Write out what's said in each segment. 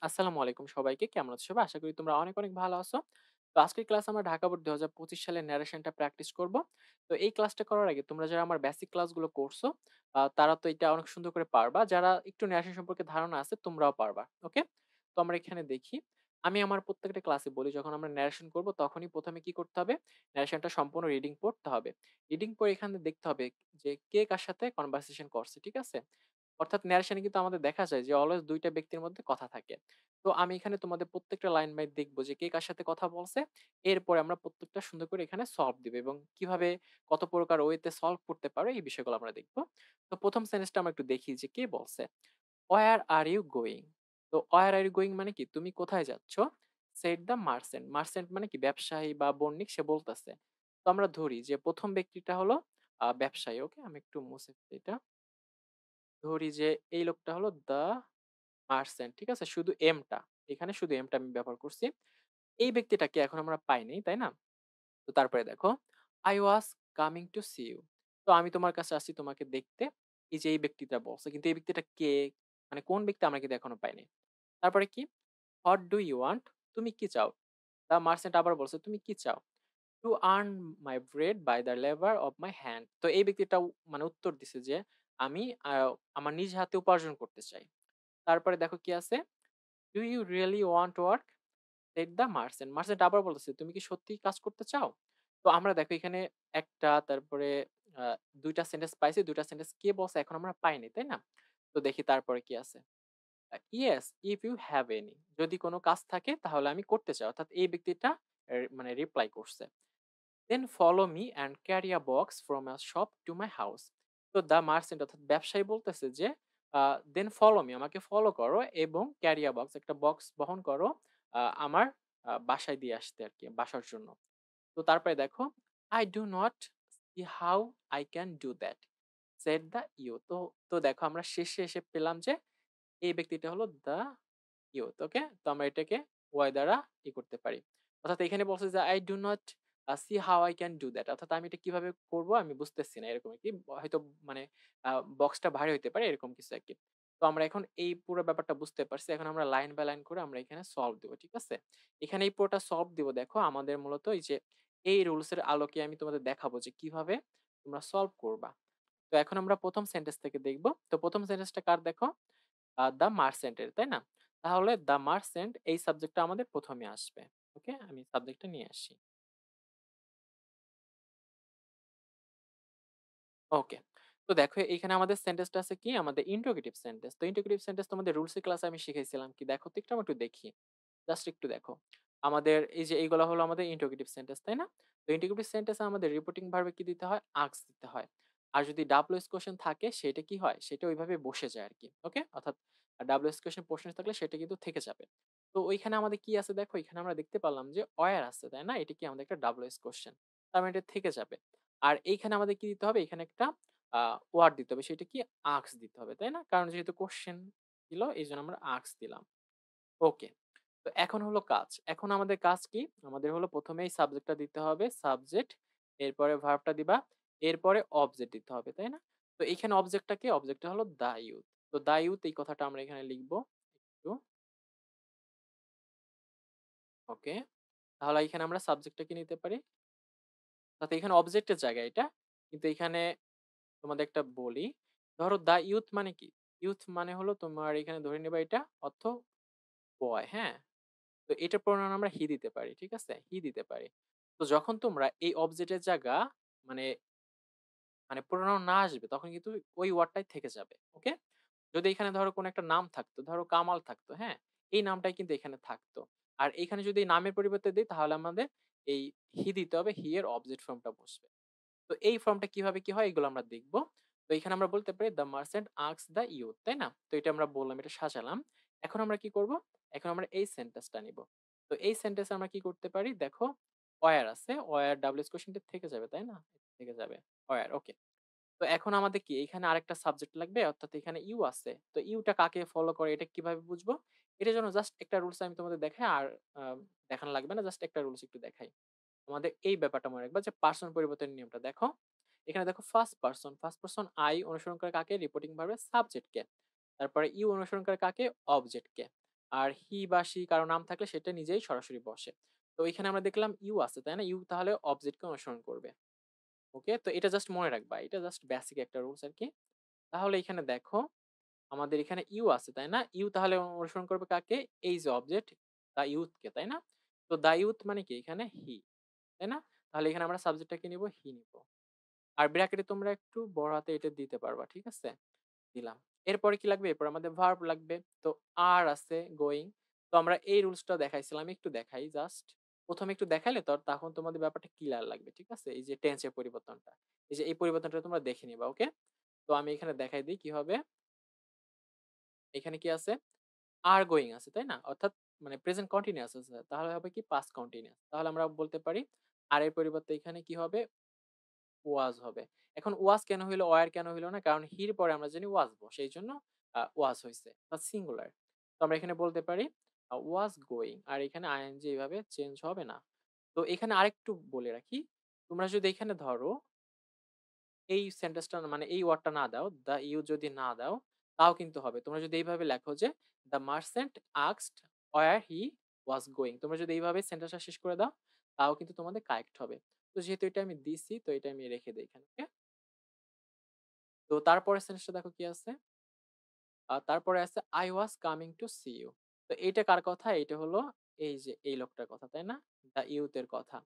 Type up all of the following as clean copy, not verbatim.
আসসালামু আলাইকুম সবাইকে। কেমন আছো সবাই? আশা করি তোমরা অনেক, অনেক ভালো আছো। তো আজকের ক্লাসে আমরা ঢাকা বোর্ড ২০২৫ সালের ন্যারেশনটা প্র্যাকটিস করব। তো এই ক্লাসটা করার আগে তোমরা যারা আমার বেসিক ক্লাসগুলো করছো, তারা তো এটা অনেক সুন্দর করে পারবা। যারা একটু ন্যারেশন সম্পর্কে ধারণা আছে তোমরাও পারবা। ওকে? তো আমরা এখানে দেখি। আমি আমার প্রত্যেকটা ক্লাসে বলি যখন আমরা ন্যারেশন করব তখনই ১ম এ কি করতে হবে? ন্যারেশনটা সম্পূর্ণ রিডিং পড়তে হবে। রিডিং পড়ে এখানে দেখতে হবে যে কে কার সাথে কনভারসেশন করছে। ঠিক আছে? অর্থাৎ ন্যারেশন এ কিন্তু আমাদের দেখা যায় যে অলওয়েজ ২ টা ব্যক্তির মধ্যে কথা থাকে। তো আমি এখানে তোমাদের প্রত্যেকটা লাইন বাই দেখব যে কে কার সাথে কথা বলছে। এরপরে আমরা প্রত্যেকটা সুন্দর করে এখানে সলভ দিব এবং কিভাবে কত প্রকার ওয়েতে সলভ করতে পারো এই বিষয়গুলো আমরা দেখব। তো ১ম সেন্টেন্সটা আমরা একটু দেখি যে কে বলছে? "Where are you going?" তো "Where are you going" মানে কি? তুমি কোথায় যাচ্ছ? Said the merchant. Merchant মানে কি? ব্যবসায়ী বা বণিক সে বলতেছে। তো আমরা ধরি যে ১ম ব্যক্তিটা হলো ব্যবসায়ী। ওকে? আমি একটু মুছে ফেলি এটা। ধরি যে এই লোকটা হলো দ্য মার্চেন্ট। ঠিক আছে? শুধু এম টা। এখানে শুধু এম টা আমি ব্যবহার করছি। এই ব্যক্তিটাকে এখন আমরা পাই নাই, তাই না? তো তারপরে দেখো, I was coming to see you. তো আমি তোমার কাছে আসছি তোমাকে দেখতে। এই যে এই ব্যক্তিটা বলছে। কিন্তু এই ব্যক্তিটা কে? মানে কোন ব্যক্তি আমরা কিন্তু এখনো পাই নাই। তারপরে কি? What do you want? তুমি কি চাও? দ্য মার্চেন্ট আবার বলছে, তুমি কি চাও? To earn my bread by the labor of my hand. তো এই ব্যক্তিটাও মানে উত্তর দিছে যে, আমি আমার নিজ হাতে উপার্জন করতে চাই। তারপরে দেখো কি আছে? "Do you really want work?" said the merchant. Merchant আবার বলতেছে, "তুমি কি সত্যিই কাজ করতে চাও?" তো আমরা দেখো এখানে ১ টা তারপরে আ ২ টা সেন্টেন্স পাইছি। ২ টা সেন্টেন্স কে বলছে এখন আমরা পাইনি, তাই না? তো দেখি তারপরে কি আছে। "Yes, if you have any." যদি কোন কাজ থাকে তাহলে আমি করতে চাই। অর্থাৎ এই ব্যক্তিটা মানে রিপ্লাই করছে। "Then follow me and carry a box from a shop to my house." তো দ্য মার্চেন্ট অর্থাৎ ব্যবসায়ী বলতেছে যে, "Then follow me." আমাকে ফলো করো এবং ক্যারি আ বক্স একটা বক্স বহন করো আমার বাসায় দিয়ে আসতে আরকি, বাসার জন্য। তো তারপরে দেখো, "I do not see how I can do that," said the youth. তো দেখো আমরা শেষে এসে পেলাম যে এই ব্যক্তিটা হলো দ্য ইয়ুথ। ওকে? তো আমরা এটাকে ওয়াই দ্বারা করতে পারি। অর্থাৎ এখানে বলছে যে I do not see how I can do that. অর্থাৎ আমি এটা কিভাবে করব আমি বুঝতেছি না। এরকম আরকি। হয়তো মানে আ বক্সটা ভারী হইতে পারে এরকম কিছু আরকি। তো আমরা এখন এই পুরো ব্যাপারটা বুঝতে পারছি। এখন আমরা লাইন বাই লাইন করে আমরা এখানে সলভ দিব। ঠিক আছে? এখানে এই পুরোটা সলভ দিব দেখো আমাদের মূলত এই যে এই রুলস এর আলোকে আমি তোমাদের দেখাবো যে কিভাবে তোমরা সলভ করবা। তো এখন আমরা ১ম সেন্টেন্স থেকে দেখব। তো ১ম সেন্টেন্সটা কার দেখো? দ্য মার্চেন্ট এর, তাই না? তাহলে দ্য মার্চেন্ট এই সাবজেক্টটা আমাদের ১ম এ আসবে। ওকে? আমি সাবজেক্টটা নিয়ে আসি। ওকে। তো দেখো এখানে আমাদের সেন্টেন্সটা আছে কি? আমাদের ইন্টারোগেটিভ সেন্টেন্স। তো ইন্টারোগেটিভ সেন্টেন্স তোমাদের রুলস এর ক্লাসে আমি শিখাইছিলাম কি দেখো তো একটু আমরা একটু দেখি। জাস্ট একটু দেখো। আমাদের এই যে এইগুলা হলো আমাদের ইন্টারোগেটিভ সেন্টেন্স, তাই না? তো ইন্টারোগেটিভ সেন্টেন্সে আমাদের রিপোর্টিং ভার্বে কি দিতে হয়? আস্ক দিতে হয়। আর যদি ডাব্লুএস কোয়েশ্চেন থাকে সেটা কি হয়? সেটা ওইভাবে বসে যায় আরকি। ওকে? অর্থাৎ ডাব্লুএস কোয়েশ্চেন প্রশ্ন থাকলে সেটা কিন্তু থেকে যাবে। তো ওইখানে আমাদের কি আছে দেখো, এখানে আমরা দেখতে পারলাম যে ওয়্যার আছে, তাই না? এটা কি আমাদের একটা ডাব্লুএস কোয়েশ্চেন। তার মানে এটা থেকে যাবে। আর এইখানে আমাদের কি দিতে হবে? এখানে একটা আ ওয়ার্ড দিতে হবে। সেটা কি? আস্ক দিতে হবে, তাই না? কারণ যেহেতু কোয়েশ্চেন ছিল এইজন্য আমরা আস্ক দিলাম। ওকে। তো এখন হলো কাজ। এখন আমাদের কাজ কি? আমাদের হলো ১ম এই সাবজেক্টটা দিতে হবে, সাবজেক্ট। এরপরে ভার্বটা দিবা। এরপরে অবজেক্ট দিতে হবে, তাই না? তো এইখানে অবজেক্টটা কে? অবজেক্টটা হলো দ্যা ইউথ। তো দ্যা ইউথ এই কথাটা আমরা এখানে লিখব। একটু ওকে। তাহলে এখানে আমরা সাবজেক্টটা কি নিতে পারি? অর্থাৎ এখানে অবজেক্টের জায়গায় এটা। কিন্তু এখানে তোমাদের একটা বলি। ধরো দ্যা ইউথ মানে কি? ইউথ মানে হলো তোমার এখানে ধরে নিবা এটা অর্থ বয়, হ্যাঁ? তো এটার প্রণয়ন আমরা হি দিতে পারি। ঠিক আছে? হি দিতে পারি। তো যখন তোমরা এই অবজেক্টের জায়গা মানে প্রণয়ন না আসবে তখন কিন্তু ওই ওয়ার্ডটাই থেকে যাবে। ওকে? যদি এখানে ধরো কোনো একটা নাম থাকতো, ধরো কামাল থাকতো, হ্যাঁ? এই নামটাই কিন্তু এখানে থাকতো। আর এখানে যদি এই নামের পরিবর্তে দেই তাহলে আমাদের এই হি দিতে হবে, হি এর অবজেক্ট ফর্মটা বসবে। তো এই ফর্মটা কিভাবে কি হয় এগুলো আমরা দেখব। তো এখানে আমরা বলতে পারি the merchant asked the youth, তাই না? তো এটা আমরা বললাম, এটা সাজালাম। এখন আমরা কি করব? এখন আমরা এই সেন্টেন্সটা নিব। তো এই সেন্টেন্সে আমরা কি করতে পারি? দেখো ওয়্যার আছে। ওয়্যার ডাব্লিউএস কোয়েশ্চেনটা থেকে যাবে, তাই না? থেকে যাবে। ওয়্যার ওকে। তো এখন আমাদের কি এখানে আরেকটা সাবজেক্ট লাগবে, অর্থাৎ এখানে ইউ আছে। তো ইউটা কাকে ফলো করে এটা কিভাবে বুঝবো? এটার জন্য জাস্ট একটা রুলস আমি তোমাদের দেখাই আর দেখানো লাগবে না। জাস্ট একটা রুলস একটু দেখাই। আমাদের এই ব্যাপারটা মনে রাখবা যে পারসন পরিবর্তনের নিয়মটা দেখো। এখানে দেখো ফার্স্ট পারসন আই অনুসরণ করে কাকে? রিপোর্টিং ভার্বের সাবজেক্টকে। তারপরে ইউ অনুসরণ করে কাকে? অবজেক্টকে। আর হি বা সি কারো নাম থাকলে সেটা নিজেই সরাসরি বসে। তো এখানে আমরা দেখলাম ইউ আছে, তাই না? ইউ তাহলে অবজেক্টকে অনুসরণ করবে। ওকে? তো এটা জাস্ট মনে রাখবা। এটা জাস্ট বেসিক একটা রুলস আরকি। তাহলে এখানে দেখো আমাদের এখানে ইউ আছে, তাই না? ইউ তাহলে অনুসরণ করবে কাকে? এই যে অবজেক্ট দা ইউথ কে, তাই না? তো দা ইউথ মানে কি? এখানে হি, তাই না? তাহলে এখানে আমরা সাবজেক্টটাকে নিব হি নিব। আর ব্র্যাকেটে তোমরা একটু বড় হাতে এটা দিতে পারবা। ঠিক আছে? দিলাম। এরপরে কি লাগবে? এরপর আমাদের ভার্ব লাগবে। তো আর আছে গোইং। তো আমরা এই রুলসটা দেখাইছিলাম। আমি একটু দেখাই জাস্ট। ১ম এ একটু দেখাইলে তখন তোমাদের ব্যাপারটা ক্লিয়ার লাগবে। ঠিক আছে? এই যে টেন্স এর পরিবর্তনটা। এই যে এই পরিবর্তনটা তোমরা দেখে নিবা। ওকে? তো আমি এখানে দেখাই দেই কি হবে। এখানে কি আছে? আর গোইং আছে, তাই না? অর্থাৎ মানে প্রেজেন্ট কন্টিনিউয়াস আছে। তাহলে হবে কি পাস্ট কন্টিনিউয়াস। তাহলে আমরা বলতে পারি আর এর পরিবর্তে এখানে কি হবে? ওয়াজ হবে। এখন ওয়াজ কেন হইলো, ওয়ার কেন হইলো না? কারণ হির পরে আমরা জানি ওয়াজ বসে। এইজন্য ওয়াজ হইছে। সিঙ্গুলার। তো আমরা এখানে বলতে পারি ওয়াজ গোইং। আর এখানে আইএনজি এভাবে চেঞ্জ হবে না। তো এখানে আরেকটু বলে রাখি। তোমরা যদি এখানে ধরো এই সেন্টেন্সটা মানে এই ওয়ার্ডটা না দাও, দা ইউ যদি না দাও, তাও কিন্তু হবে। তোমরা যদি এইভাবে লেখো যে, "the merchant asked where he was going." তোমরা যদি এইভাবে সেন্টেন্সটা শেষ করে দাও, তাও কিন্তু তোমাদের কারেক্ট হবে। তো যেহেতু এটা আমি দিছি, তো এটা আমি রেখে দেই এখানে। ওকে? তো তারপরের সেন্টেন্সটা দেখো কি আছে? তারপরে আছে, "I was coming to see you।" তো এইটা কার কথা? এইটা হলো এই যে এই লোকটার কথা, তাই না? দ্য ইউথ এর কথা।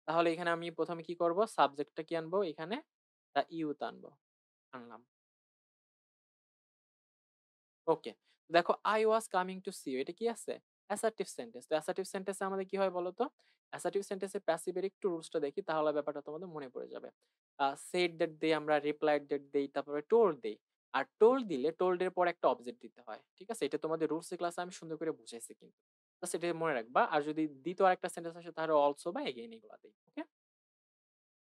তাহলে এখানে আমি ১ম এ কি করব? সাবজেক্টটা কি আনবো? এখানে দ্য ইউথ আনবো। আনলাম। ওকে। দেখো I was coming to see you এটা কি আছে? Assertive sentence. তো অ্যাসার্টিভ সেন্টেন্সে আমাদের কি হয় বলো তো? অ্যাসার্টিভ সেন্টেন্সে প্যাসিভ এর একটু রুলসটা দেখি তাহলে ব্যাপারটা তোমাদের মনে পড়ে যাবে। said that দেই আমরা, replied that দেই, তারপরে told দেই। আর told দিলে told এর পর একটা অবজেক্ট দিতে হয়। ঠিক আছে? এটা তোমাদের রুলস এর ক্লাসে আমি সুন্দর করে বুঝাইছি কিন্তু। জাস্ট এটা মনে রাখবা। আর যদি দ্বিতীয় আরেকটা সেন্টেন্স আসে তাহলে অলসো বা এগেইন এগুলা দেই। ওকে?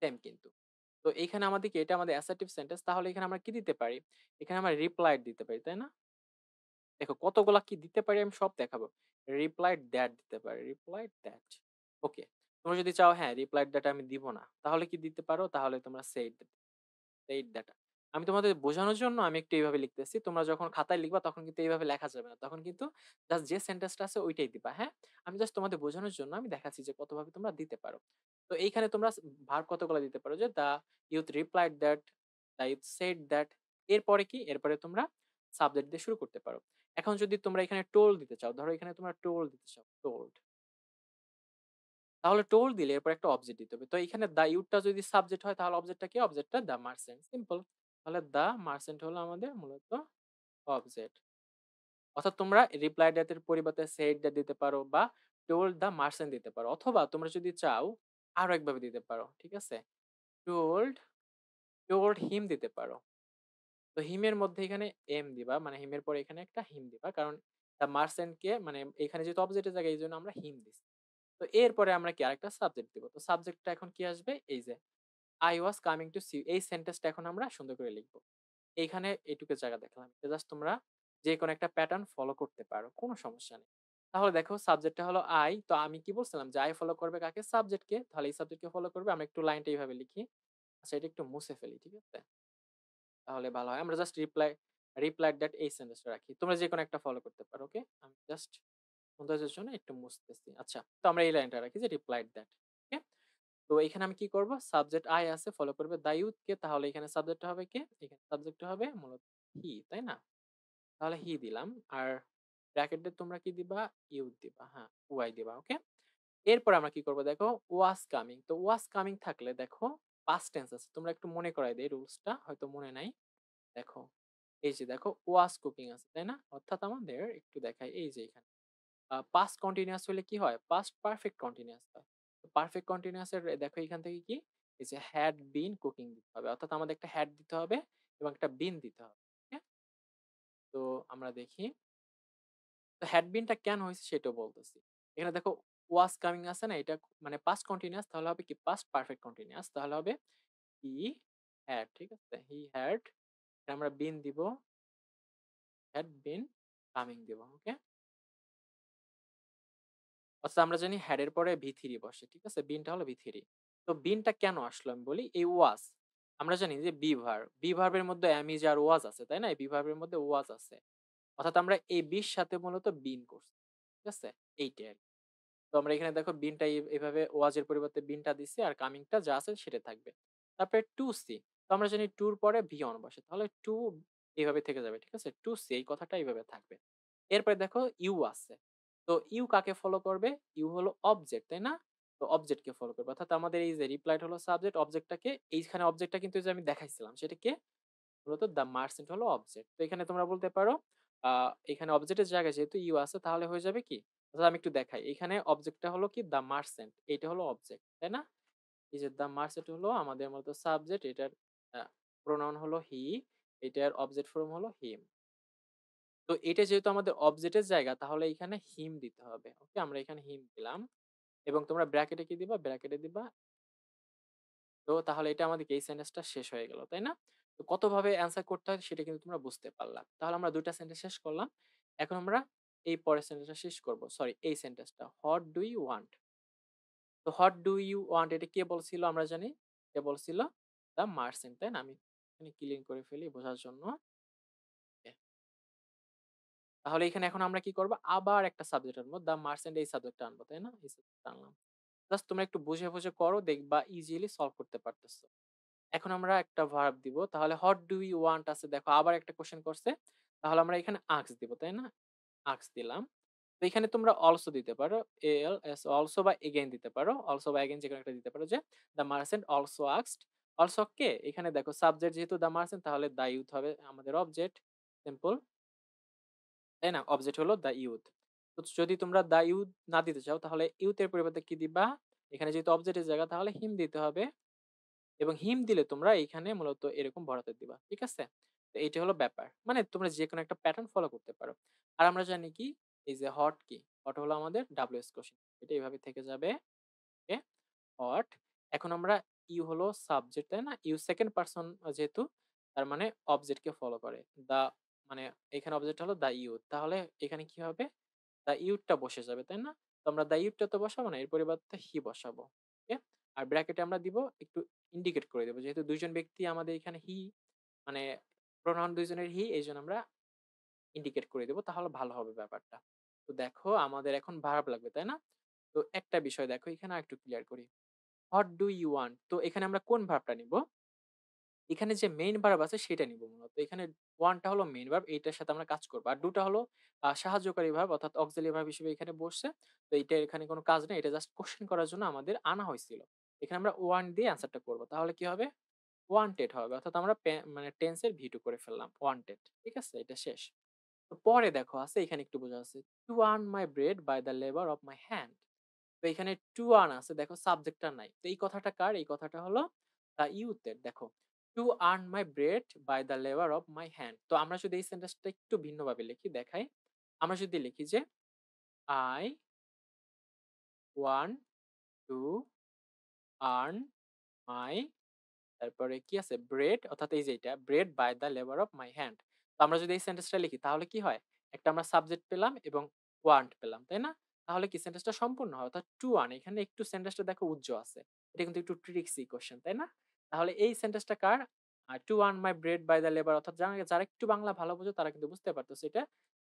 সেম কিন্তু। তো এইখানে আমাদের কি এটা আমাদের অ্যাসার্টিভ সেন্টেন্স তাহলে এখানে আমরা কি দিতে পারি? এখানে আমরা replied দিতে পারি, তাই না? দেখো কতগুলা কি দিতে পারি আমি সব দেখাবো। রিপ্লাইড দ্যাট দিতে পারি। Replied that. ওকে। তোমরা যদি চাও হ্যাঁ, রিপ্লাইড দ্যাট আমি দিব না। তাহলে কি দিতে পারো? তাহলে তোমরা সেইড দ্যাট। আমি তোমাদের বোঝানোর জন্য আমি একটু এইভাবে লিখতেছি। তোমরা যখন খাতায় লিখবা তখন কিন্তু এইভাবে লেখা যাবে না। তখন কিন্তু জাস্ট যে সেন্টেন্সটা আছে ওইটাই দিবা। হ্যাঁ? আমি জাস্ট তোমাদের বোঝানোর জন্য আমি দেখাচ্ছি যে কতভাবে তোমরা দিতে পারো। তো এইখানে তোমরা ভার্ব কতগুলা দিতে পারো যে the youth replied that, the youth said that. এরপরে কি? এরপরে তোমরা সাবজেক্ট দিয়ে শুরু করতে পারো। এখন যদি তোমরা এখানে টোল দিতে চাও, ধরো এখানে তোমরা টোল দিতে চাও, টোল্ড। তাহলে টোল দিলে এরপর একটা অবজেক্ট দিতে হবে। তো এখানে দ্য ইউথটা যদি সাবজেক্ট হয় তাহলে অবজেক্টটা কি? অবজেক্টটা দ্য মার্চেন্ট। সিম্পল। তাহলে দ্য মার্চেন্ট হলো আমাদের মূলত অবজেক্ট। অর্থাৎ তোমরা রিপ্লাইড দ্যাট এর পরিবর্তে সেড দ্যাট দিতে পারো বা টোল্ড দ্য মার্চেন্ট দিতে পারো। অথবা তোমরা যদি চাও আরো একভাবে দিতে পারো। ঠিক আছে? টোল্ড, টোল্ড হিম দিতে পারো। তো হিমের মধ্যে এখানে এম দিবা। মানে হিমের পরে এখানে একটা হিম দিবা। কারণ দ্য মার্চেন্ট কে মানে এখানে যেহেতু অবজেক্টের জায়গায় এইজন্য আমরা হিম দিছি। তো এরপরে আমরা কি আরেকটা সাবজেক্ট দিব। তো সাবজেক্টটা এখন কি আসবে? এই যে I was coming to see you এই সেন্টেন্সটা এখন আমরা সুন্দর করে লিখব। এইখানে এইটুকু জায়গা দেখলাম। জাস্ট তোমরা যেকোনো একটা প্যাটার্ন ফলো করতে পারো। কোনো সমস্যা নেই। তাহলে দেখো সাবজেক্টটা হলো I তো আমি কি বলছিলাম যে I ফলো করবে কাকে? সাবজেক্টকে। তাহলে এই সাবজেক্টকে ফলো করবে। আমরা একটু লাইনটা এইভাবে লিখি। আচ্ছা এটা একটু মুছে ফেলি। ঠিক আছে? তাহলে ভালো হয়। আমরা জাস্ট রিপ্লাইড দ্যাট এই সেন্টেন্সটা রাখি। তোমরা যেকোনো একটা ফলো করতে পারো। ওকে? আমি জাস্ট সৌন্দর্যের জন্য একটু মুছতেছি। আচ্ছা। তো আমরা এই লাইনটা রাখি যে রিপ্লাইড দ্যাট। ওকে? তো এখানে আমি কি করব? সাবজেক্ট I আছে ফলো করবে দ্য ইউথ কে তাহলে এখানে সাবজেক্টটা হবে কে? এখানে সাবজেক্টটা হবে মূলত হি, তাই না? তাহলে হি দিলাম। আর ব্র্যাকেটে তোমরা কি দিবা? ইউথ দিবা। হ্যাঁ, ওয়াই দিবা। ওকে? এরপর আমরা কি করব দেখো ওয়াজ কামিং। তো ওয়াজ কামিং থাকলে দেখো পাস্ট টেন্স আছে। তোমরা একটু মনে করায় দেই রুলসটা হয়তো মনে নাই। দেখো এই যে দেখো ওয়াজ কুকিং আছে, তাই না? অর্থাৎ আমাদের একটু দেখাই এই যে এখানে পাস্ট কন্টিনিউয়াস হলে কি হয়? পাস্ট পারফেক্ট কন্টিনিউয়াস হয়। তো পারফেক্ট কন্টিনিউয়াস এর দেখো এখান থেকে কি? এই যে হ্যাড বিন কুকিং দিতে হবে। অর্থাৎ আমাদের একটা হ্যাড দিতে হবে এবং একটা বিন দিতে হবে। হ্যাঁ? তো আমরা দেখি। তো হ্যাড বিনটা কেন হইছে সেটাও বলতেছি। এখানে দেখো ওয়াজ কামিং আছে না? এটা মানে পাস্ট কন্টিনিউয়াস তাহলে হবে কি? পাস্ট পারফেক্ট কন্টিনিউয়াস তাহলে হবে হি হ্যাড। ঠিক আছে? হি হ্যাড আমরা বিন দিব, হ্যাড বিন কামিং দিব। ওকে? অর্থাৎ আমরা জানি হ্যাড এর পরে ভি3 বসে। ঠিক আছে? বিনটা হলো ভি3। তো বিনটা কেন আসলো আমি বলি। এই ওয়াজ আমরা জানি যে বি ভার্ব এর মধ্যে am is আর ওয়াজ আছে, তাই না? এই বি ভার্ব এর মধ্যে ওয়াজ আছে। অর্থাৎ আমরা এই বির সাথে মূলত বিন করছি। ঠিক আছে? এইটাই আরকি। তো আমরা এখানে দেখো বিনটা এভাবে ওয়াজ এর পরিবর্তে বিনটা দিছি আর কামিংটা যা আছে সেটা থাকবে। তারপরে টু সি। তো আমরা জানি টু র পরে ভি অন বসে। তাহলে টু এভাবে থেকে যাবে। ঠিক আছে? টু সি এই কথাটা এইভাবে থাকবে। এরপরে দেখো ইউ আছে। তো ইউ কাকে ফলো করবে? ইউ হলো অবজেক্ট, তাই না? তো অবজেক্ট কে ফলো করবে। অর্থাৎ আমাদের এই যে রিপ্লাইড হলো সাবজেক্ট, অবজেক্টটাকে এইখানে অবজেক্টটা কিন্তু এই যে আমি দেখাইছিলাম সেটা কে? মূলত দ্য মার্চেন্ট হলো অবজেক্ট। তো এখানে তোমরা বলতে পারো আ এখানে অবজেক্টের জায়গায় যেহেতু ইউ আছে তাহলে হয়ে যাবে কি? অর্থাৎ আমি একটু দেখাই। এখানে অবজেক্টটা হলো কি দ্য মার্চেন্ট। এইটা হলো অবজেক্ট, তাই না? এই যে দ্য মার্চেন্ট হলো আমাদের মূলত সাবজেক্ট, এটার আ প্রোনাউন হলো হি, এটার অবজেক্ট ফর্ম হলো হিম। তো এটা যেহেতু আমাদের অবজেক্টের জায়গা তাহলে এখানে হিম দিতে হবে। ওকে? আমরা এখানে হিম দিলাম এবং তোমরা ব্র্যাকেটে কি দিবা? ব্র্যাকেটে দিবা। তো তাহলে এটা আমাদের এই সেন্টেন্সটা শেষ হয়ে গেল, তাই না? তো কতভাবে অ্যান্সার করতে হয় সেটা কিন্তু তোমরা বুঝতে পারলা। তাহলে আমরা ২ টা সেন্টেন্স শেষ করলাম। এখন আমরা এই পরের সেন্টেন্সটা শেষ করব। সরি এই সেন্টেন্সটা। What do you want? তো হোয়াট ডু ইউ ওয়ান্ট এটা কে বলছিল আমরা জানি? কে বলছিল? দ্য মার্চেন্ট, তাই না? আমি এখানে ক্লিন করে ফেলি বোঝার জন্য। ওকে। তাহলে এখানে এখন আমরা কি করব? আবার একটা সাবজেক্ট আনবো। দ্য মার্চেন্ট এই সাবজেক্টটা আনবো, তাই না? এই সাবজেক্টটা আনলাম। জাস্ট তোমরা একটু বুঝে, বুঝে করো দেখবা ইজিলি সলভ করতে পারতেছো। এখন আমরা একটা ভার্ব দিব। তাহলে হোয়াট ডু ইউ ওয়ান্ট আছে দেখো আবার একটা কোয়েশ্চেন করছে। তাহলে আমরা এখানে আস্ক দিব, তাই না? আস্ক দিলাম। তো এখানে তোমরা অলসো দিতে পারো। এএলএস অলসো বা এগেইন দিতে পারো। অলসো বা এগেইন যেকোনো একটা দিতে পারো যে the merchant also asked. Also কে? এখানে দেখো সাবজেক্ট যেহেতু দ্য মার্চেন্ট তাহলে দ্য ইউথ হবে আমাদের অবজেক্ট। সিম্পল। তাই না? অবজেক্ট হলো দ্য ইউথ। তো যদি তোমরা দ্য ইউথ না দিতে চাও তাহলে ইউথ এর পরিবর্তে কি দিবা? এখানে যেহেতু অবজেক্টের জায়গা তাহলে হিম দিতে হবে। এবং হিম দিলে তোমরা এইখানে মূলত এরকম বড়হাতের দিবা। ঠিক আছে? তো এইটা হলো ব্যাপার। মানে তোমরা যেকোনো একটা প্যাটার্ন ফলো করতে পারো। আর আমরা জানি কি এই যে হট কি? হট হলো আমাদের WH কোশ্চেন। এটা এভাবে থেকে যাবে। ওকে? হট। এখন আমরা ইউ হলো সাবজেক্ট, তাই না? ইউ সেকেন্ড পারসন যেহেতু তার মানে অবজেক্ট কে ফলো করে। দা মানে এখানে অবজেক্ট হলো দা ইউথ। তাহলে এখানে কি হবে? দা ইউথটা বসে যাবে, তাই না? তো আমরা দা ইউথটা তো বসাবো না। এর পরিবর্তে হি বসাবো। ওকে? আর ব্র্যাকেটে আমরা দিব একটু ইন্ডিকেট করে দেব। যেহেতু ২ জন ব্যক্তি আমাদের এখানে হি মানে প্রোনাউন ২ জনের হি এইজন্য আমরা ইন্ডিকেট করে দেব। তাহলে ভালো হবে ব্যাপারটা। তো দেখো আমাদের এখন ভার্ব লাগবে, তাই না? তো একটা বিষয় দেখো এখানে আরেকটু ক্লিয়ার করি। What do you want? তো এখানে আমরা কোন ভার্বটা নিব? এখানে যে মেইন ভার্ব আছে সেটা নিব মূলত। এখানে 1 টা হলো মেইন ভার্ব, এইটার সাথে আমরা কাজ করব। আর 2 টা হলো সাহায্যকারী ভার্ব অর্থাৎ অক্সিলিয়ারি ভার্ব হিসেবে এখানে বসছে। তো এইটা এখানে কোনো কাজ নেই। এটা জাস্ট কোয়েশ্চেন করার জন্য আমাদের আনা হয়েছিল। এখানে আমরা ওয়ান্ট দিয়ে অ্যান্সারটা করব। তাহলে কি হবে? ওয়ান্টেড হবে। অর্থাৎ আমরা মানে টেন্স এর ভি2 করে ফেললাম। ওয়ান্টেড। ঠিক আছে? এটা শেষ। তো পরে দেখো আছে এখানে একটু বোঝা আছে। To earn my bread by the labour of my hand. তো এখানে টু আর্ন আছে দেখো সাবজেক্টটা নাই। তো এই কথাটা কার? এই কথাটা হলো দ্য ইউথ এর। দেখো to earn my bread by the labour of my hand. তো আমরা যদি এই সেন্টেন্সটা একটু ভিন্নভাবে লিখি দেখাই। আমরা যদি লিখি যে I want to earn my তারপরে কি আছে? ব্রেড অর্থাৎ এই যে এটা bread by the labour of my hand. তো আমরা যদি এই সেন্টেন্সটা লিখি তাহলে কি হয়? একটা আমরা সাবজেক্ট পেলাম এবং ওয়ান্ট পেলাম, তাই না? তাহলে কি সেন্টেন্সটা সম্পূর্ণ হয়। অর্থাৎ টু আর্ন এখানে একটু সেন্টেন্সটা দেখো উজ্জ আছে। এটা কিন্তু একটু ট্রিক্সি কোয়েশ্চেন, তাই না? তাহলে এই সেন্টেন্সটা কার? To earn my bread by the labour অর্থাৎ যারা একটু বাংলা ভালো বোঝো তারা কিন্তু বুঝতে পারতেছো এটা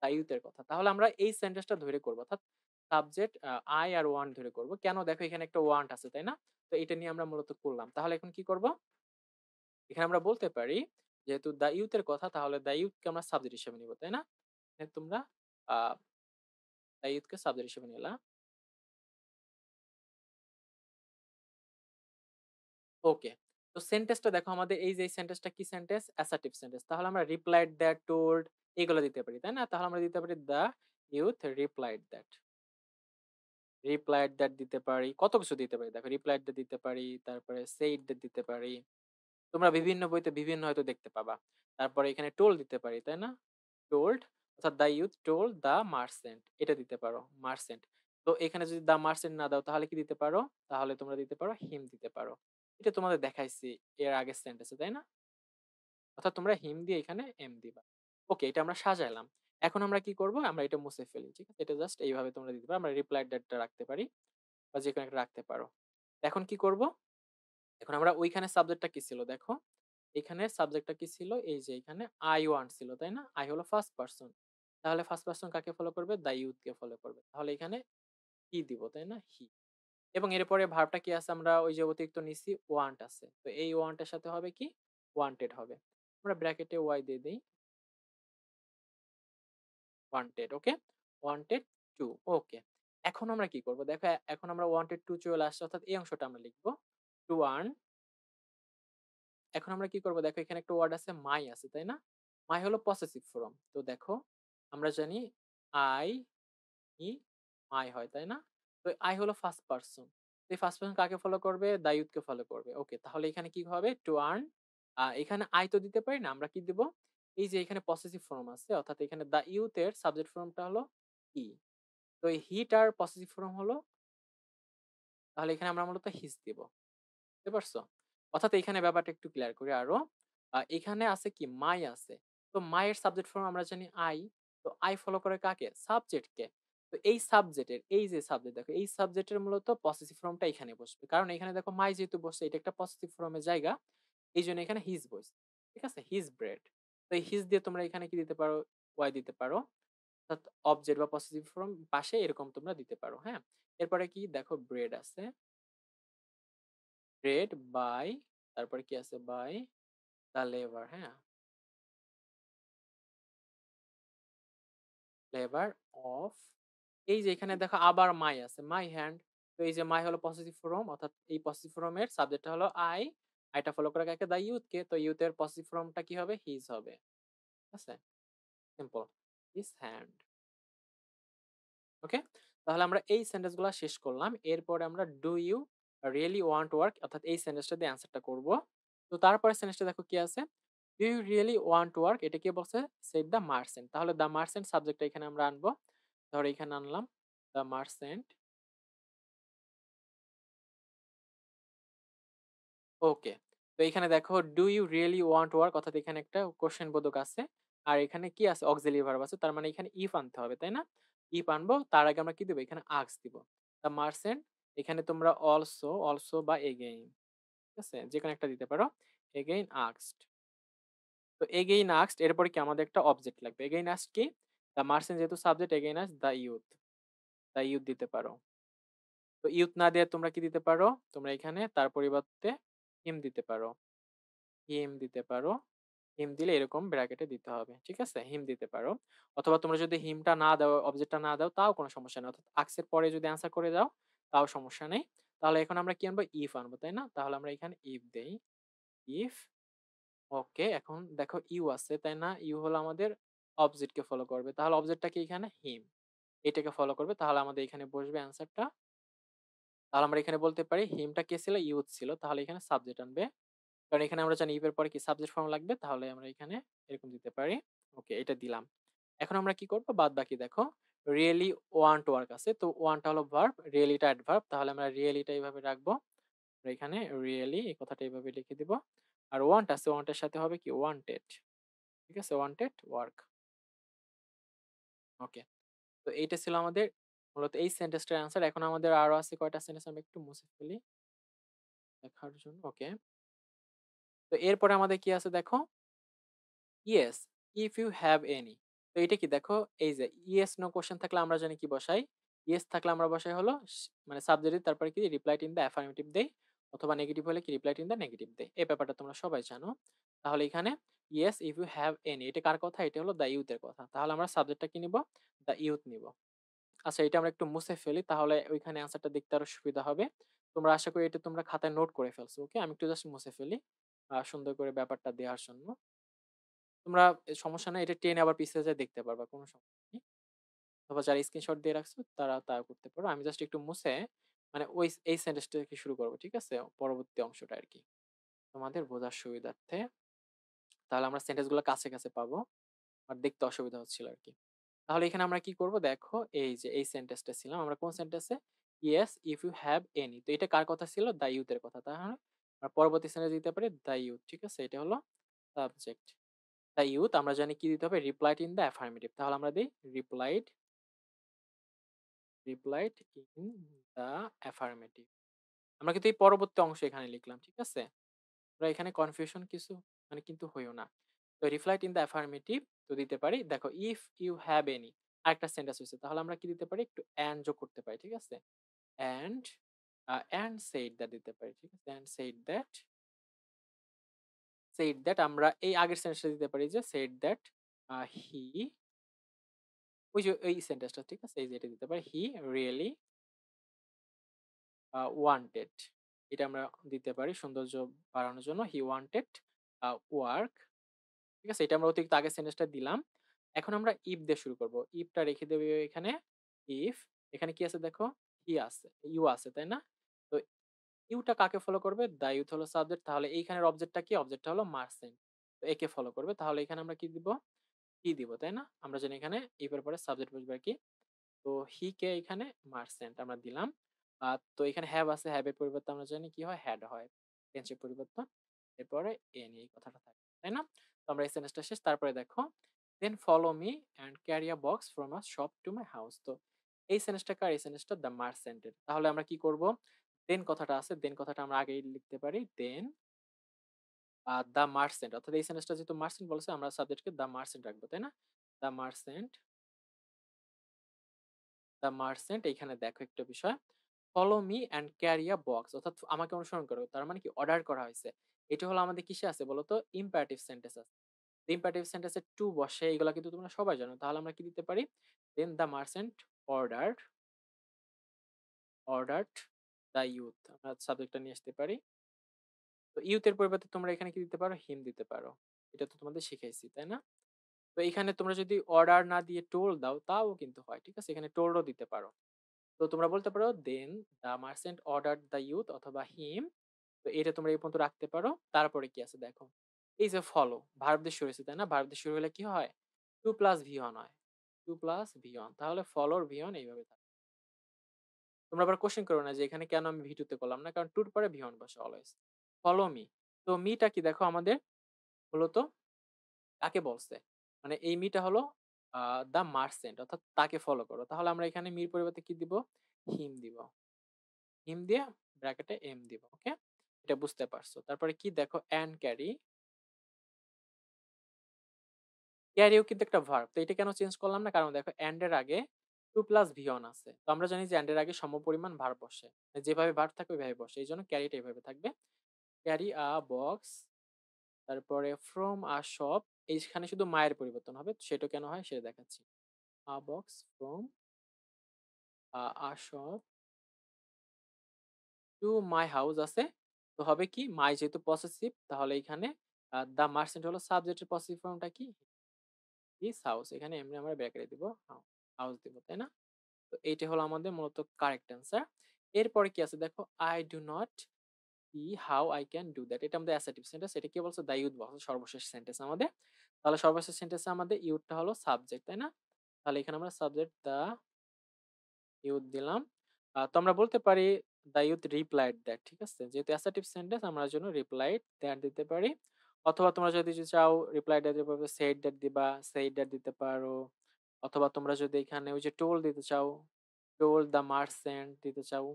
দ্য ইউথ এর কথা। তাহলে আমরা এই সেন্টেন্সটা ধরে করব। অর্থাৎ সাবজেক্ট আই আর ওয়ান্ট ধরে করব। কেন? দেখো এখানে একটা ওয়ান্ট আছে, তাই না? তো এটা নিয়ে আমরা মূলত করলাম। তাহলে এখন কি করব? এখানে আমরা বলতে পারি যেহেতু দ্য ইউথ এর কথা তাহলে দ্য ইউথ কে আমরা সাবজেক্ট হিসেবে নিব, তাই না? তোমরা দ্য ইউথ কে সাবজেক্ট হিসেবে নিলা। ওকে। তো সেন্টেন্সটা দেখো আমাদের এই যে সেন্টেন্সটা কি সেন্টেন্স? Assertive sentence. তাহলে আমরা রিপ্লাইড দ্যাট, টোল্ড এগুলো দিতে পারি, তাই না? তাহলে আমরা দিতে পারি the youth replied that. Replied that দিতে পারি। কত কিছু দিতে পারি। দেখো রিপ্লাইড দ্যাট দিতে পারি, তারপরে সেইড দ্যাট দিতে পারি। তোমরা বিভিন্ন বইতে বিভিন্ন হয়তো দেখতে পাবা। তারপরে এখানে টোল্ড দিতে পারি, তাই না? টোল্ড অর্থাৎ the youth told the merchant এটা দিতে পারো মার্চেন্ট। তো এখানে যদি দ্য মার্চেন্ট না দাও তাহলে কি দিতে পারো? তাহলে তোমরা দিতে পারো হিম দিতে পারো। এটা তোমাদের দেখাইছি এর আগের সেন্টেন্সে, তাই না? অর্থাৎ তোমরা হিম দিয়ে এখানে এম দিবা। ওকে এটা আমরা সাজাইলাম। এখন আমরা কি করব? আমরা এটা মুছে ফেলি। ঠিক আছে? এটা জাস্ট এইভাবে তোমরা দিতে পারো। আমরা রিপ্লাই ডেটটা রাখতে পারি বা যেকোনো একটা রাখতে পারো। এখন কি করব? এখন আমরা ওইখানে সাবজেক্টটা কি ছিল দেখো। এখানে সাবজেক্টটা কি ছিল? এই যে এখানে I want ছিল, তাই না? I হলো ফার্স্ট পারসন। তাহলে ফার্স্ট পারসন কাকে ফলো করবে? দ্য ইউথ কে ফলো করবে। তাহলে এখানে হি দিব, তাই না? হি। এবং এরপরে ভার্বটা কি আছে? আমরা ওই যে অতিরিক্ত নিছি ওয়ান্ট আছে। তো এই ওয়ান্ট এর সাথে হবে কি? ওয়ান্টেড হবে। আমরা ব্র্যাকেটে ওয়াই দিয়ে দেই। Wanted, okay? ওয়ান্টেড টু, ওকে। এখন আমরা কি করব? দেখো এখন আমরা ওয়ান্টেড টু চলে আসছে অর্থাৎ এই অংশটা আমরা লিখব। To earn. এখন আমরা কি করব? দেখো এখানে একটা ওয়ার্ড আছে মাই আছে, তাই না? মাই হলো পসেসিভ ফর্ম। তো দেখো আমরা জানি আই, ই, মাই হয়, তাই না? তো আই হলো ফার্স্ট পারসন। এই ফার্স্ট পারসন কাকে ফলো করবে? দ্য ইউথ কে ফলো করবে। ওকে, তাহলে এখানে কি হবে? To earn. এখানে আই তো দিতে পারি না। আমরা কি দিব? এই যে এখানে পসেসিভ ফর্ম আছে অর্থাৎ এখানে দ্য ইউথ এর সাবজেক্ট ফর্মটা হলো হি। তো এই হিটার পসেসিভ ফর্ম হলো, তাহলে এখানে আমরা মূলত হিজ দিব। বুঝতে পারছো? অর্থাৎ এখানে ব্যাপারটা একটু ক্লিয়ার করি আরো। এখানে আছে কি মাই আছে। তো মায়ের সাবজেক্ট ফর্ম আমরা জানি আই। তো আই ফলো করে কাকে? সাবজেক্টকে। তো এই সাবজেক্টের এই যে সাবজেক্ট দেখো এই সাবজেক্টের মূলত পসেসিভ ফর্মটা এখানে বসবে। কারণ এখানে দেখো মাই যেহেতু বসছে এটা একটা পসেসিভ ফর্মের জায়গা। এইজন্য এখানে হিজ বসছে। ঠিক আছে? His bread. তো এই হিজ দিয়ে তোমরা এখানে কি দিতে পারো? ওয়াই দিতে পারো। অর্থাৎ অবজেক্ট বা পসেসিভ ফর্ম পাশে এরকম তোমরা দিতে পারো। হ্যাঁ? এরপরে কি দেখো ব্রেড আছে। ব্রেড বাই, তারপরে কি আছে? বাই দ্য লেবার, হ্যাঁ? লেবার অফ, এই যে এখানে দেখো আবার মাই আছে, মাই হ্যান্ড। তো এই যে মাই হলো পসেসিভ ফর্ম অর্থাৎ এই পসেসিভ ফর্মের সাবজেক্টটা হলো আই। আইটা ফলো করে কাকে? দা ইউথ কে। তো ইউথ এর পসেসিভ ফর্মটা কি হবে? হিজ হবে। ঠিক আছে? সিম্পল। His hand. ওকে? তাহলে আমরা এই সেন্টেন্সগুলা শেষ করলাম। এরপরে আমরা do you really want work অর্থাৎ এই সেন্টেন্সটা দিয়ে অ্যান্সারটা করব। তো তারপরে সেন্টেন্সটা দেখো কি আছে? Do you really want work, এটা কে বলছে? Save the merchant. তাহলে দ্য মার্চেন্ট সাবজেক্টটা এখানে আমরা আনবো। ধরো এখানে আনলাম দ্য মার্চেন্ট। ওকে। তো এখানে দেখো do you really want work অর্থাৎ এখানে একটা কোশ্চেন বোধক আছে। আর এখানে কি আছে? অক্সিলিয়ারি ভার্ব আছে। তার মানে এখানে ইফ আনতে হবে, তাই না? ইফ আনবো তার আগে আমরা কি দেব? এখানে আস্ক দিব। দ্য মার্চেন্ট, এখানে তোমরা অলসো, অলসো বা এগেইন, ঠিক আছে? যেকোনো একটা দিতে পারো। Again asked. তো এগেইন আস্কড এরপরে কি আমাদের একটা অবজেক্ট লাগবে। এগেইন আস্কড কি? দ্য মার্চেন্ট যেহেতু subject, again asked the youth. The youth দিতে পারো। তো ইউথ না দিয়ে তোমরা কি দিতে পারো? তোমরা এখানে তার পরিবর্তে হিম দিতে পারো। হিম দিতে পারো। হিম দিলে এরকম ব্র্যাকেটে দিতে হবে। ঠিক আছে? হিম দিতে পারো। অথবা তোমরা যদি হিমটা না দাও, অবজেক্টটা না দাও তাও কোনো সমস্যা নেই। অর্থাৎ আস্ক এর পরে যদি অ্যান্সার করে দাও তাও সমস্যা নেই। তাহলে এখন আমরা কি আনবো? ইফ আনবো, তাই না? তাহলে আমরা এখানে ইফ দেই। ইফ, ওকে। এখন দেখো ইউ আছে, তাই না? ইউ হলো আমাদের অবজেক্টকে ফলো করবে। তাহলে অবজেক্টটা কি এখানে? হিম। এটাকে ফলো করবে। তাহলে আমাদের এখানে বসবে অ্যান্সারটা। তাহলে আমরা এখানে বলতে পারি হিমটা কে ছিল? ইউথ ছিল। তাহলে এখানে সাবজেক্ট আনবে। কারণ এখানে আমরা জানি ইফ এর পরে কি সাবজেক্ট ফর্ম লাগবে। তাহলে আমরা এখানে এরকম দিতে পারি। ওকে, এটা দিলাম। এখন আমরা কি করব? বাদবাকি দেখো রিয়েলি ওয়ান্ট ওয়ার্ক আছে। তো ওয়ান্টটা হলো ভার্ব, রিয়েলিটা অ্যাডভার্ব। তাহলে আমরা রিয়েলিটা এইভাবে রাখবো। আমরা এখানে রিয়েলি এই কথাটা এইভাবে লিখে দিব। আর ওয়ান্ট আছে, ওয়ান্টের সাথে হবে কি? ওয়ান্টেড। ঠিক আছে? Wanted work. ওকে। তো এইটা ছিল আমাদের মূলত এই সেন্টেন্সটার অ্যান্সার। এখন আমাদের আরো আছে কয়টা সেন্টেন্স আমি একটু মুছে ফেলি দেখার জন্য। ওকে। তো এরপরে আমাদের কি আছে দেখো? Yes, if you have any. তো এটা কি দেখো? এই যে ইয়েস নো কোশ্চেন থাকলে আমরা জানি কি বসাই? ইয়েস থাকলে আমরা বসাই হলো মানে সাবজেক্টিভ, তারপরে কি রিপ্লাইড ইন দ্য অ্যাফার্মেটিভ দেই, অথবা নেগেটিভ হলে কি রিপ্লাইড ইন দ্য নেগেটিভ দেই। এই ব্যাপারটা তোমরা সবাই জানো। তাহলে এখানে yes if you have any, এটা কার কথা? এটা হলো দ্য ইউথ এর কথা। তাহলে আমরা সাবজেক্টটা কি নিব? দ্য ইউথ নিব। আচ্ছা, এটা আমরা একটু মুছে ফেলি তাহলে ওইখানে অ্যান্সারটা দেখতে আরো সুবিধা হবে। তোমরা আশা করি এটা তোমরা খাতায় নোট করে ফেলছো। ওকে, আমি একটু জাস্ট মুছে ফেলি সুন্দর করে ব্যাপারটা দেওয়ার জন্য। তোমরা সমস্যা নাই, এটা টেনে আবার পিছিয়ে যেয়ে দেখতে পারবা। কোনো সমস্যা নেই। অথবা যারা স্ক্রিনশট দিয়ে রাখছো তারা তা করতে পারো। আমি জাস্ট একটু মুছে মানে ওই এই সেন্টেন্সটা থেকে শুরু করব। ঠিক আছে? পরবর্তী অংশটা আরকি। তোমাদের বোঝার সুবিধার্থে। তাহলে আমরা সেন্টেন্স গুলো কাছে, কাছে পাবো। আর দেখতে অসুবিধা হচ্ছিল আরকি। তাহলে এখানে আমরা কি করব? দেখো এই যে এই সেন্টেন্সটা ছিলাম। আমরা কোন সেন্টেন্সে? Yes if you have any. তো এটা কার কথা ছিল? দ্য ইউথ এর কথা। তাহলে আমরা পরবর্তী সেন্টেন্স দিতে পারি দ্য ইউথ। ঠিক আছে? এটা হলো সাবজেক্ট। দ্য ইউথ আমরা জানি কি দিতে হবে? Replied in the affirmative. তাহলে আমরা দেই replied, replied in the affirmative. আমরা কিন্তু এই পরবর্তী অংশ এখানে লিখলাম। ঠিক আছে? তোমরা এখানে কনফিউশন কিছু মানে কিন্তু হইও না। তো রিফ্লাইট ইন দ্য অ্যাফার্মেটিভ তো দিতে পারি। দেখো ইফ ইউ হ্যাভ এনি আরেকটা সেন্টেন্স হইছে। তাহলে আমরা কি দিতে পারি? একটু অ্যান্ড যোগ করতে পারি। ঠিক আছে? অ্যান্ড অ্যান্ড সেইড দ্যাট দিতে পারি। ঠিক আছে? অ্যান্ড সেইড দ্যাট আমরা এই আগের সেন্টেন্সটা দিতে পারি যে সেইড দ্যাট হি ওই যে এই সেন্টেন্সটা ঠিক আছে? এই যে এটা দিতে পারি। হি রিয়েলি ওয়ান্টেড এটা আমরা দিতে পারি সৌন্দর্য বাড়ানোর জন্য। হি ওয়ান্টেড ওয়ার্ক ঠিক আছে? এটা আমরা অতিরিক্ত আগের সেন্টেন্সটা দিলাম। এখন আমরা ইফ দিয়ে শুরু করব। ইফটা রেখে দেব এখানে। ইফ এখানে কি আছে দেখো? হি আছে, ইউ আছে, তাই না? তো ইউটা কাকে ফলো করবে? দ্য ইউথ হলো সাবজেক্ট। তাহলে এইখানের অবজেক্টটা কি? অবজেক্টটা হলো মার্সেন্ট। তো একে ফলো করবে। তাহলে এখানে আমরা কি দিব? হি দিব, তাই না? আমরা জানি এখানে ইফ এর পরে সাবজেক্ট বসবে কি? তো হি কে এখানে মার্সেন্ট আমরা দিলাম। তো এখানে হ্যাভ আছে, হ্যাভ এর পরিবর্তে আমরা জানি কি হয়? হ্যাড হয়। টেন্সের পরিবর্তন। এরপরে এন এই কথাটা থাকে। তাই না? তো আমরা এই সেন্টেন্সটা শেষ। তারপরে দেখো then follow me and carry a box from a shop to my house. তো এই সেন্টেন্সটা কার? এই সেন্টেন্সটা দ্য মার্সেন্টের। তাহলে আমরা কি করব? দেন কথাটা আছে, দেন কথাটা আমরা আগেই লিখতে পারি। দেন দ্য মার্সেন্ট অর্থাৎ এই সেন্টেন্সটা যেহেতু মার্সেন্ট বলেছে আমরা সাবজেক্টকে দ্য মার্সেন্ট রাখবো, তাই না? দ্য মার্সেন্ট দ্য মার্চেন্ট এইখানে দেখো একটা বিষয়। Follow me and carry a box অর্থাৎ আমাকে অনুসরণ করো। তার মানে কি অর্ডার করা হয়েছে। এটা হলো আমাদের কিসে আছে বলতো? ইম্পারেটিভ সেন্টেন্স আছে। ইম্পারেটিভ সেন্টেন্সে টু বসে এগুলা কিন্তু তোমরা সবাই জানো। তাহলে আমরা কি দিতে পারি? দেন দ্য মার্চেন্ট অর্ডারড অর্ডারড দ্য ইউথ আমরা সাবজেক্টটা নিয়ে আসতে পারি। তো ইউথ এর পরিবর্তে তোমরা এখানে কি দিতে পারো? হিম দিতে পারো। এটা তো তোমাদের শিখাইছি, তাই না? তো এখানে তোমরা যদি অর্ডার না দিয়ে টোল্ড দাও তাও কিন্তু হয়। ঠিক আছে? এখানে টোল্ডও দিতে পারো। তো তোমরা বলতে পারো then the merchant order the youth অথবা হিম। তো এটা তোমরা এই পর্যন্ত রাখতে পারো। তারপরে কি আছে দেখো? এই যে ফলো ভার্ব দিয়ে শুরু হয়েছে, তাই না? ভার্ব দিয়ে শুরু হলে কি হয়? টু প্লাস ভি ওয়ান হয়। টু প্লাস ভি ওয়ান তাহলে ফলোর ভি ওয়ান এইভাবে থাকে। তোমরা আবার কোশ্চেন করো না যে এখানে কেন আমি ভি টু তে করলাম না, কারণ টুর পরে ভি ওয়ান বসে অলওয়েজ। Follow me. তো মিটা কি দেখো আমাদের মূলত কাকে বলছে? মানে এই মিটা হলো দ্য মার্চেন্ট অর্থাৎ তাকে ফলো করো। তাহলে আমরা এখানে মির পরিবর্তে কি দিব? হিম দিব। হিম দিয়ে ব্র্যাকেটে এম দিব। ওকে? এটা বুঝতে পারছো। তারপরে কি দেখো? And carry. ক্যারিও কিন্তু একটা ভার্ব। তো এটা কেন চেঞ্জ করলাম না? কারণ দেখো অ্যান্ড এর আগে টু প্লাস ভি অন আছে। তো আমরা জানি যে অ্যান্ড এর আগে সমপরিমাণ ভার্ব বসে। যেভাবে ভার্ব থাকে ওইভাবে বসে। এইজন্য ক্যারিটা এভাবে থাকবে। ক্যারি আ বক্স তারপরে ফ্রম আ শপ এইখানে শুধু মায়ের পরিবর্তন হবে। সেটা কেন হয় সেটা দেখাচ্ছি। আ box from a shop to my house আছে। তো হবে কি? মাই যেহেতু পসেসিভ তাহলে এখানে দ্য মার্চেন্ট হলো সাবজেক্টের পসেসিভ ফর্মটা কি? His house. এখানে এমনি আমরা ব্র্যাকেটে দিব হাউস দিব, তাই না? তো এইটা হলো আমাদের মূলত কারেক্ট অ্যান্সার। এরপরে কি আছে দেখো? I do not C how I can do that. এটা আমাদের অ্যাসার্টিভ সেন্টেন্স। এটা কে বলছে? দ্য ইউথ বলছে সর্বশেষ সেন্টেন্স আমাদের। তাহলে সর্বশেষ সেন্টেন্সে আমাদের ইউথটা হলো সাবজেক্ট, তাই না? তাহলে এখানে আমরা সাবজেক্ট দ্য ইউথ দিলাম। তো আমরা বলতে পারি দ্য ইউথ রিপ্লাইড দ্যাট। ঠিক আছে? যেহেতু অ্যাসার্টিভ সেন্টেন্স আমরা এর জন্য রিপ্লাইড দ্যাট দিতে পারি। অথবা তোমরা যদি চাও রিপ্লাইড দ্যাট এর পরিবর্তে সেইড দ্যাট দিবা, সেইড দ্যাট দিতে পারো। অথবা তোমরা যদি এখানে ওই যে টোল্ড দিতে চাও, টোল্ড দ্য মার্চেন্ট দিতে চাও,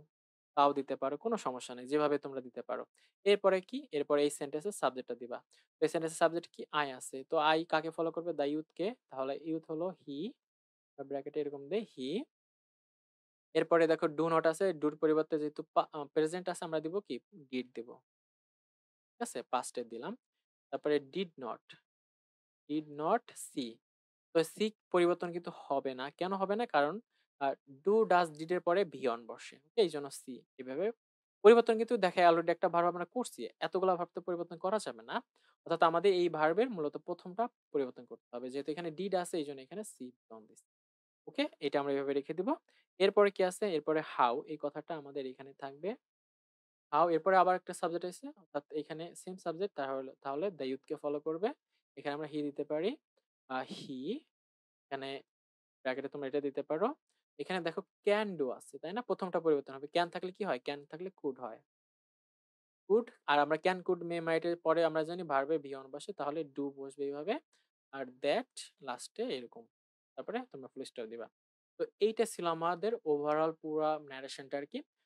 তাও দিতে পারো। কোনো সমস্যা নেই। যেভাবে তোমরা দিতে পারো। এরপরে কি? এরপরে এই সেন্টেন্সের সাবজেক্টটা দিবা। তো এই সেন্টেন্সের সাবজেক্ট কি? আই আছে। তো আই কাকে ফলো করবে? দ্য ইউথ কে। তাহলে ইউথ হলো হি। ব্র্যাকেটে এরকম দেই হি। এরপরে দেখো ডু নট আছে। ডুর পরিবর্তে যেহেতু প্রেজেন্ট আছে আমরা দিব কি? ডিড দিব। ঠিক আছে? পাস্টে দিলাম। তারপরে ডিড নট সি। তো সি পরিবর্তন কিন্তু হবে না। কেন হবে না? কারণ ডু ডাজ ডিড এর পরে ভি অন বসে। ওকে? এইজন্য সি। এভাবে পরিবর্তন কিন্তু দেখে অলরেডি একটা ভার্ব আমরা করছি। এতগুলা ভার্ব তো পরিবর্তন করা যাবে না। অর্থাৎ আমাদের এই ভার্বের মূলত ১ম টা পরিবর্তন করতে হবে। যেহেতু এখানে ডিড আছে এইজন্য এখানে সি অন দিছি। ওকে? এটা আমরা এভাবে রেখে দিব। এরপরে কি আছে? এরপরে হাউ এই কথাটা আমাদের এখানে থাকবে। হাউ এরপরে আবার একটা সাবজেক্ট আছে। অর্থাৎ এখানে সেম সাবজেক্ট তাহলে দ্য ইউথ কে ফলো করবে। এখানে আমরা হি দিতে পারি। হি এখানে ব্র্যাকেটে তোমরা এটা দিতে পারো। এখানে দেখো ক্যান ডু আছে, তাই না? ১ম টা পরিবর্তন হবে। ক্যান থাকলে কি হয়? ক্যান থাকলে কুড হয়। কুড আর আমরা ক্যান, কুড, মে, মাইট এর পরে আমরা জানি ভার্বে ভি অন বসে তাহলে ডু বসবে এইভাবে। আর দ্যাট লাস্টে এরকম। তারপরে তোমরা ফুল স্টপ দিবা। তো এইটা ছিল আমাদের ওভারঅল পুরা ন্যারেশনটা আরকি।